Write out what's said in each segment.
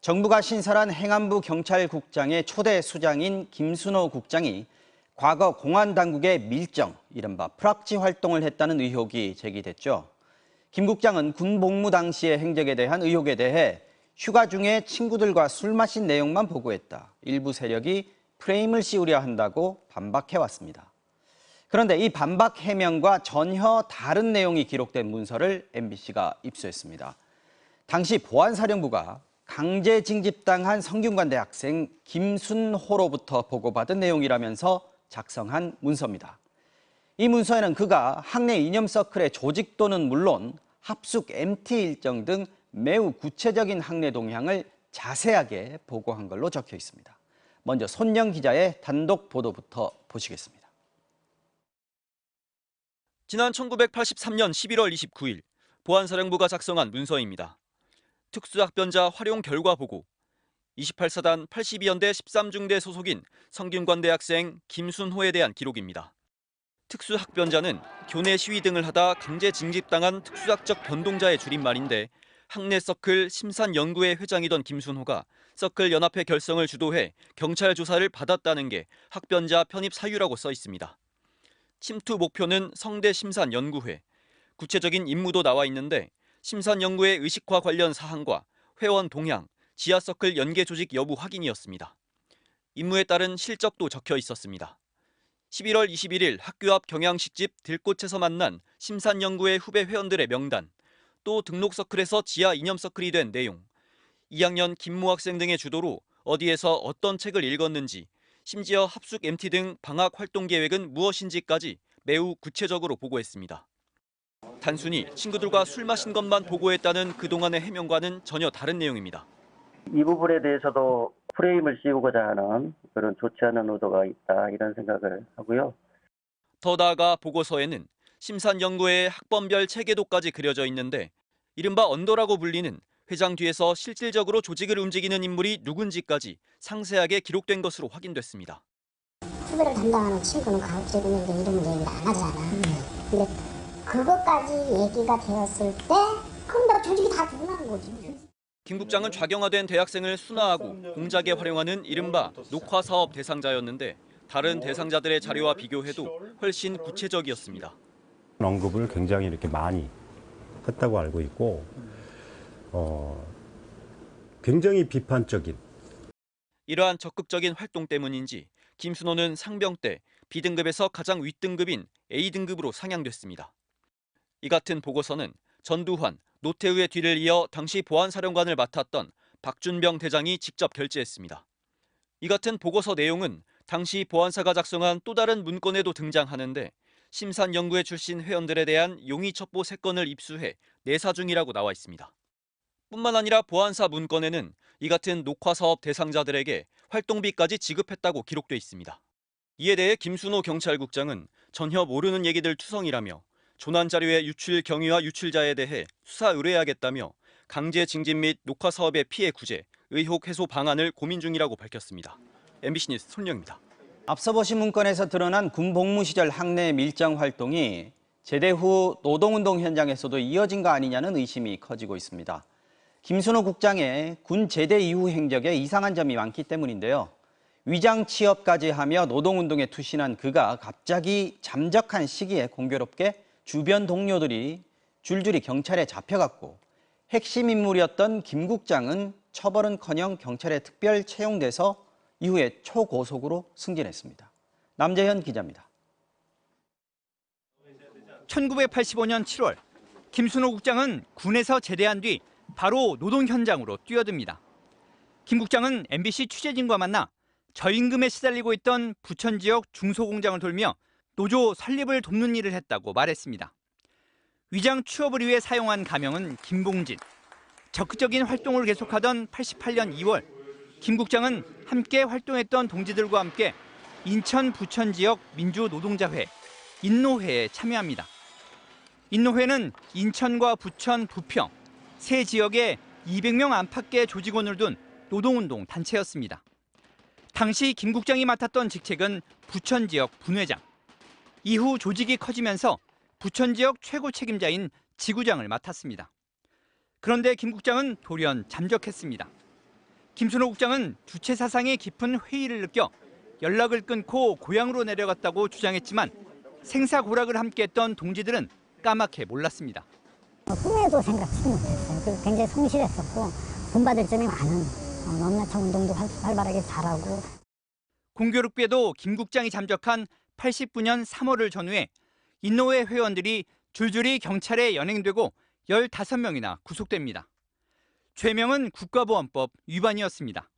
정부가 신설한 행안부 경찰국장의 초대 수장인 김순호 국장이 과거 공안당국의 밀정, 이른바 프락지 활동을 했다는 의혹이 제기됐죠. 김 국장은 군 복무 당시의 행적에 대한 의혹에 대해 휴가 중에 친구들과 술 마신 내용만 보고했다. 일부 세력이 프레임을 씌우려 한다고 반박해왔습니다. 그런데 이 반박 해명과 전혀 다른 내용이 기록된 문서를 MBC가 입수했습니다. 당시 보안사령부가 강제 징집당한 성균관대 학생 김순호로부터 보고받은 내용이라면서 작성한 문서입니다. 이 문서에는 그가 학내 이념서클의 조직도는 물론 합숙 MT 일정 등 매우 구체적인 학내 동향을 자세하게 보고한 걸로 적혀 있습니다. 먼저 손영 기자의 단독 보도부터 보시겠습니다. 지난 1983년 11월 29일 보안사령부가 작성한 문서입니다. 특수학변자 활용 결과 보고 28사단 82연대 13중대 소속인 성균관대 학생 김순호에 대한 기록입니다. 특수학변자는 교내 시위 등을 하다 강제 징집당한 특수학적 변동자의 줄임말인데 학내 서클 심산연구회 회장이던 김순호가 서클 연합회 결성을 주도해 경찰 조사를 받았다는 게 학변자 편입 사유라고 써 있습니다. 침투 목표는 성대 심산연구회, 구체적인 임무도 나와 있는데 심산연구회 의식화 관련 사항과 회원 동향, 지하서클 연계 조직 여부 확인이었습니다. 임무에 따른 실적도 적혀 있었습니다. 11월 21일 학교 앞 경양식집 들꽃에서 만난 심산연구회 후배 회원들의 명단, 또 등록서클에서 지하 이념서클이 된 내용, 2학년 김모 학생 등의 주도로 어디에서 어떤 책을 읽었는지, 심지어 합숙 MT 등 방학 활동 계획은 무엇인지까지 매우 구체적으로 보고했습니다. 단순히 친구들과 술 마신 것만 보고했다는 그동안의 해명과는 전혀 다른 내용입니다. 이 부분에 대해서도 프레임을 씌우고자 하는 그런 좋지 않은 의도가 있다, 이런 생각을 하고요. 더 나아가 보고서에는 심산연구회의 학번별 체계도까지 그려져 있는데 이른바 언더라고 불리는 회장 뒤에서 실질적으로 조직을 움직이는 인물이 누군지까지 상세하게 기록된 것으로 확인됐습니다. 후배를 담당하는 친구는 가급적이면 이름을 얘기를 안 하잖아. 근데 그것까지 얘기가 되었을 때 그럼 나 조직이 다 드러나는 거지. 김 국장은 좌경화된 대학생을 순화하고 공작에 활용하는 이른바 녹화사업 대상자였는데 다른 대상자들의 자료와 비교해도 훨씬 구체적이었습니다. 언급을 굉장히 이렇게 많이 했다고 알고 있고 굉장히 비판적인. 이러한 적극적인 활동 때문인지 김순호는 상병 때 B등급에서 가장 윗등급인 A등급으로 상향됐습니다. 이 같은 보고서는 전두환, 노태우의 뒤를 이어 당시 보안사령관을 맡았던 박준병 대장이 직접 결재했습니다. 이 같은 보고서 내용은 당시 보안사가 작성한 또 다른 문건에도 등장하는데 심산연구회 출신 회원들에 대한 용의첩보 3건을 입수해 내사 중이라고 나와 있습니다. 뿐만 아니라 보안사 문건에는 이 같은 녹화사업 대상자들에게 활동비까지 지급했다고 기록돼 있습니다. 이에 대해 김순호 경찰국장은 전혀 모르는 얘기들 투성이라며 조난자료의 유출 경위와 유출자에 대해 수사 의뢰하겠다며 강제 징집 및 녹화 사업의 피해 구제, 의혹 해소 방안을 고민 중이라고 밝혔습니다. MBC 뉴스 손영입니다. 앞서 보신 문건에서 드러난 군 복무 시절 학내 밀정 활동이 제대 후 노동운동 현장에서도 이어진 거 아니냐는 의심이 커지고 있습니다. 김순호 국장의 군 제대 이후 행적에 이상한 점이 많기 때문인데요. 위장 취업까지 하며 노동운동에 투신한 그가 갑자기 잠적한 시기에 공교롭게 주변 동료들이 줄줄이 경찰에 잡혀갔고 핵심 인물이었던 김 국장은 처벌은커녕 경찰에 특별 채용돼서 이후에 초고속으로 승진했습니다. 남재현 기자입니다. 1985년 7월 김순호 국장은 군에서 제대한 뒤 바로 노동 현장으로 뛰어듭니다. 김 국장은 MBC 취재진과 만나 저임금에 시달리고 있던 부천 지역 중소공장을 돌며 노조 설립을 돕는 일을 했다고 말했습니다. 위장 취업을 위해 사용한 가명은 김봉진. 적극적인 활동을 계속하던 88년 2월 김 국장은 함께 활동했던 동지들과 함께 인천 부천 지역 민주노동자회 인노회에 참여합니다. 인노회는 인천과 부천, 부평 세 지역에 200명 안팎의 조직원을 둔 노동운동 단체였습니다. 당시 김 국장이 맡았던 직책은 부천 지역 분회장. 이후 조직이 커지면서 부천 지역 최고 책임자인 지구장을 맡았습니다. 그런데 김 국장은 돌연 잠적했습니다. 김순호 국장은 주체 사상에 깊은 회의를 느껴 연락을 끊고 고향으로 내려갔다고 주장했지만 생사고락을 함께했던 동지들은 까맣게 몰랐습니다. 꿈에도 생각지도 못했어요. 굉장히 성실했었고 본받을 점이 많은 너무나 운동도 활발하게 잘하고. 공교롭게도 김 국장이 잠적한 89년 3월을 전후해 인노회 회원들이 줄줄이 경찰에 연행되고 15명이나 구속됩니다. 죄명은 국가보안법 위반이었습니다.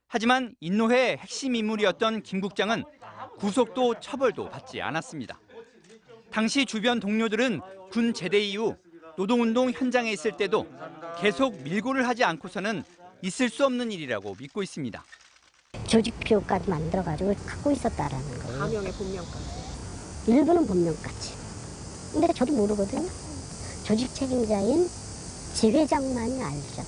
하지만 인노회 핵심 인물이었던 김 국장은 구속도 처벌도 받지 않았습니다. 당시 주변 동료들은 군 제대 이후 노동운동 현장에 있을 때도 계속 밀고를 하지 않고서는 있을 수 없는 일이라고 믿고 있습니다. 조직표까지 만들어가지고 갖고 있었다라는 거예요. 가명의 본명까지. 일부는 본명까지. 근데 저도 모르거든요. 조직 책임자인 지회장만이 알죠.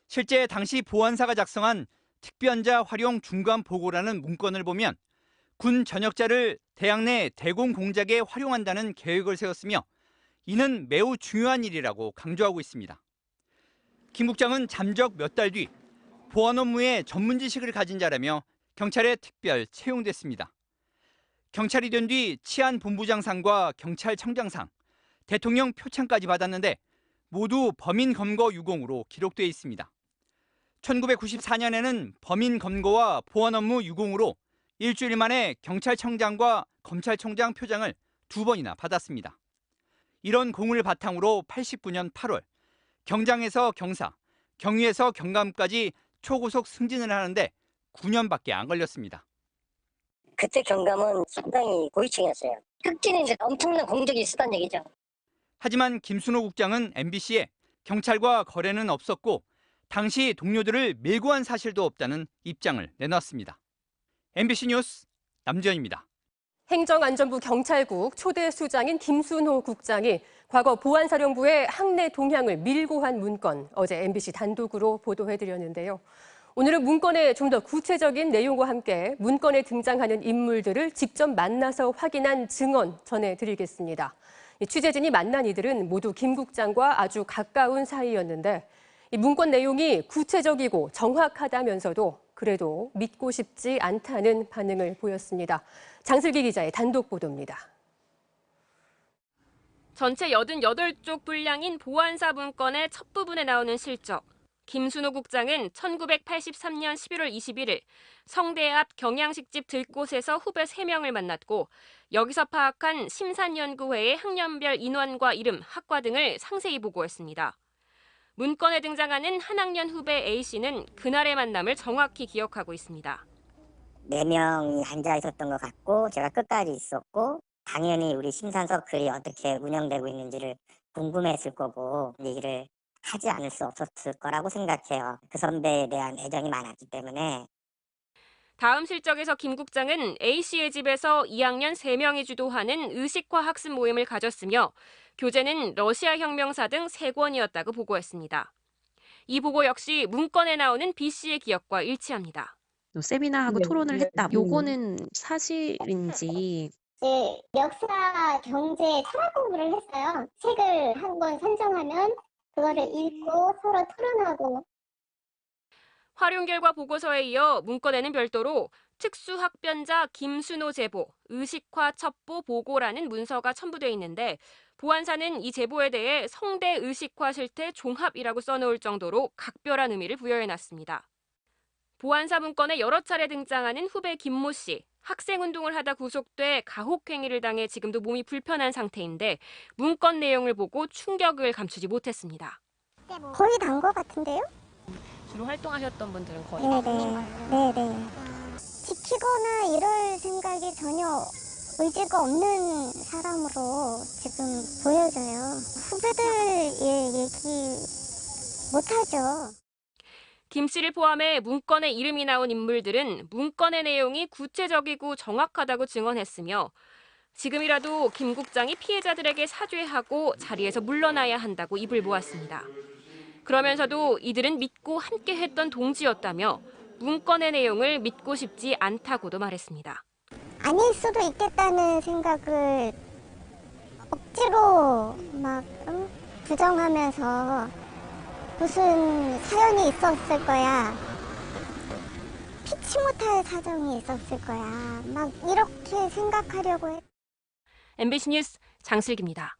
실제 당시 보안사가 작성한 특변자 활용 중간 보고라는 문건을 보면 군 전역자를 대학 내 대공 공작에 활용한다는 계획을 세웠으며 이는 매우 중요한 일이라고 강조하고 있습니다. 김 국장은 잠적 몇 달 뒤 보안 업무에 전문 지식을 가진 자라며 경찰에 특별 채용됐습니다. 경찰이 된 뒤 치안본부장상과 경찰청장상, 대통령 표창까지 받았는데 모두 범인 검거 유공으로 기록돼 있습니다. 1994년에는 범인 검거와 보안 업무 유공으로 일주일 만에 경찰청장과 검찰총장 표장을 2번이나 받았습니다. 이런 공을 바탕으로 89년 8월 경장에서 경사, 경위에서 경감까지 초고속 승진을 하는데 9년밖에 안 걸렸습니다. 그때 경감은 상당히 고위층이었어요. 흑진이 이제 엄청난 공적이 있었다는 얘기죠. 하지만 김순호 국장은 MBC에 경찰과 거래는 없었고 당시 동료들을 밀고 한 사실도 없다는 입장을 내놨습니다. MBC 뉴스 남지현입니다. 행정안전부 경찰국 초대 수장인 김순호 국장이 과거 보안사령부의 항내 동향을 밀고 한 문건, 어제 MBC 단독으로 보도해드렸는데요. 오늘은 문건의 좀 더 구체적인 내용과 함께 문건에 등장하는 인물들을 직접 만나서 확인한 증언 전해드리겠습니다. 취재진이 만난 이들은 모두 김 국장과 아주 가까운 사이였는데 이 문건 내용이 구체적이고 정확하다면서도 그래도 믿고 싶지 않다는 반응을 보였습니다. 장슬기 기자의 단독 보도입니다. 전체 88쪽 분량인 보안사 문건의 첫 부분에 나오는 실적. 김순호 국장은 1983년 11월 21일 성대 앞 경양식집 들곳에서 후배 3명을 만났고 여기서 파악한 심산연구회의 학년별 인원과 이름, 학과 등을 상세히 보고했습니다. 문건에 등장하는 한 학년 후배 A씨는 그날의 만남을 정확히 기억하고 있습니다. 4명이 앉아 있었던 것 같고 제가 끝까지 있었고 당연히 우리 심산서클이 어떻게 운영되고 있는지를 궁금했을 거고 얘기를 하지 않을 수 없었을 거라고 생각해요. 그 선배에 대한 애정이 많았기 때문에. 다음 실적에서 김 국장은 A씨의 집에서 2학년 3명이 주도하는 의식화 학습 모임을 가졌으며 교재는 러시아 혁명사 등 3권이었다고 보고했습니다. 이 보고 역시 문건에 나오는 B씨의 기억과 일치합니다. 세미나하고 토론을 했다. 요거는 사실인지. 네, 역사, 경제, 철학 공부를 했어요. 책을 한 권 선정하면 그거를 읽고 서로 토론하고. 활용 결과 보고서에 이어 문건에는 별도로 특수학변자 김순호 제보, 의식화 첩보 보고라는 문서가 첨부돼 있는데 보안사는 이 제보에 대해 성대 의식화 실태 종합이라고 써놓을 정도로 각별한 의미를 부여해놨습니다. 보안사 문건에 여러 차례 등장하는 후배 김모 씨, 학생운동을 하다 구속돼 가혹행위를 당해 지금도 몸이 불편한 상태인데 문건 내용을 보고 충격을 감추지 못했습니다. 거의 단 것 같은데요? 주로 활동하셨던 분들은 거의 네네. 지키거나 이럴 생각이 전혀 의지가 없는 사람으로 지금 보여져요. 후배들 얘기 못하죠. 김 씨를 포함해 문건에 이름이 나온 인물들은 문건의 내용이 구체적이고 정확하다고 증언했으며 지금이라도 김 국장이 피해자들에게 사죄하고 자리에서 물러나야 한다고 입을 모았습니다. 그러면서도 이들은 믿고 함께했던 동지였다며 문건의 내용을 믿고 싶지 않다고도 말했습니다. 아닐 수도 있겠다는 생각을 억지로 막 부정하면서 무슨 사연이 있었을 거야. 피치 못할 사정이 있었을 거야. 막 이렇게 생각하려고 해. MBC 뉴스 장슬기입니다.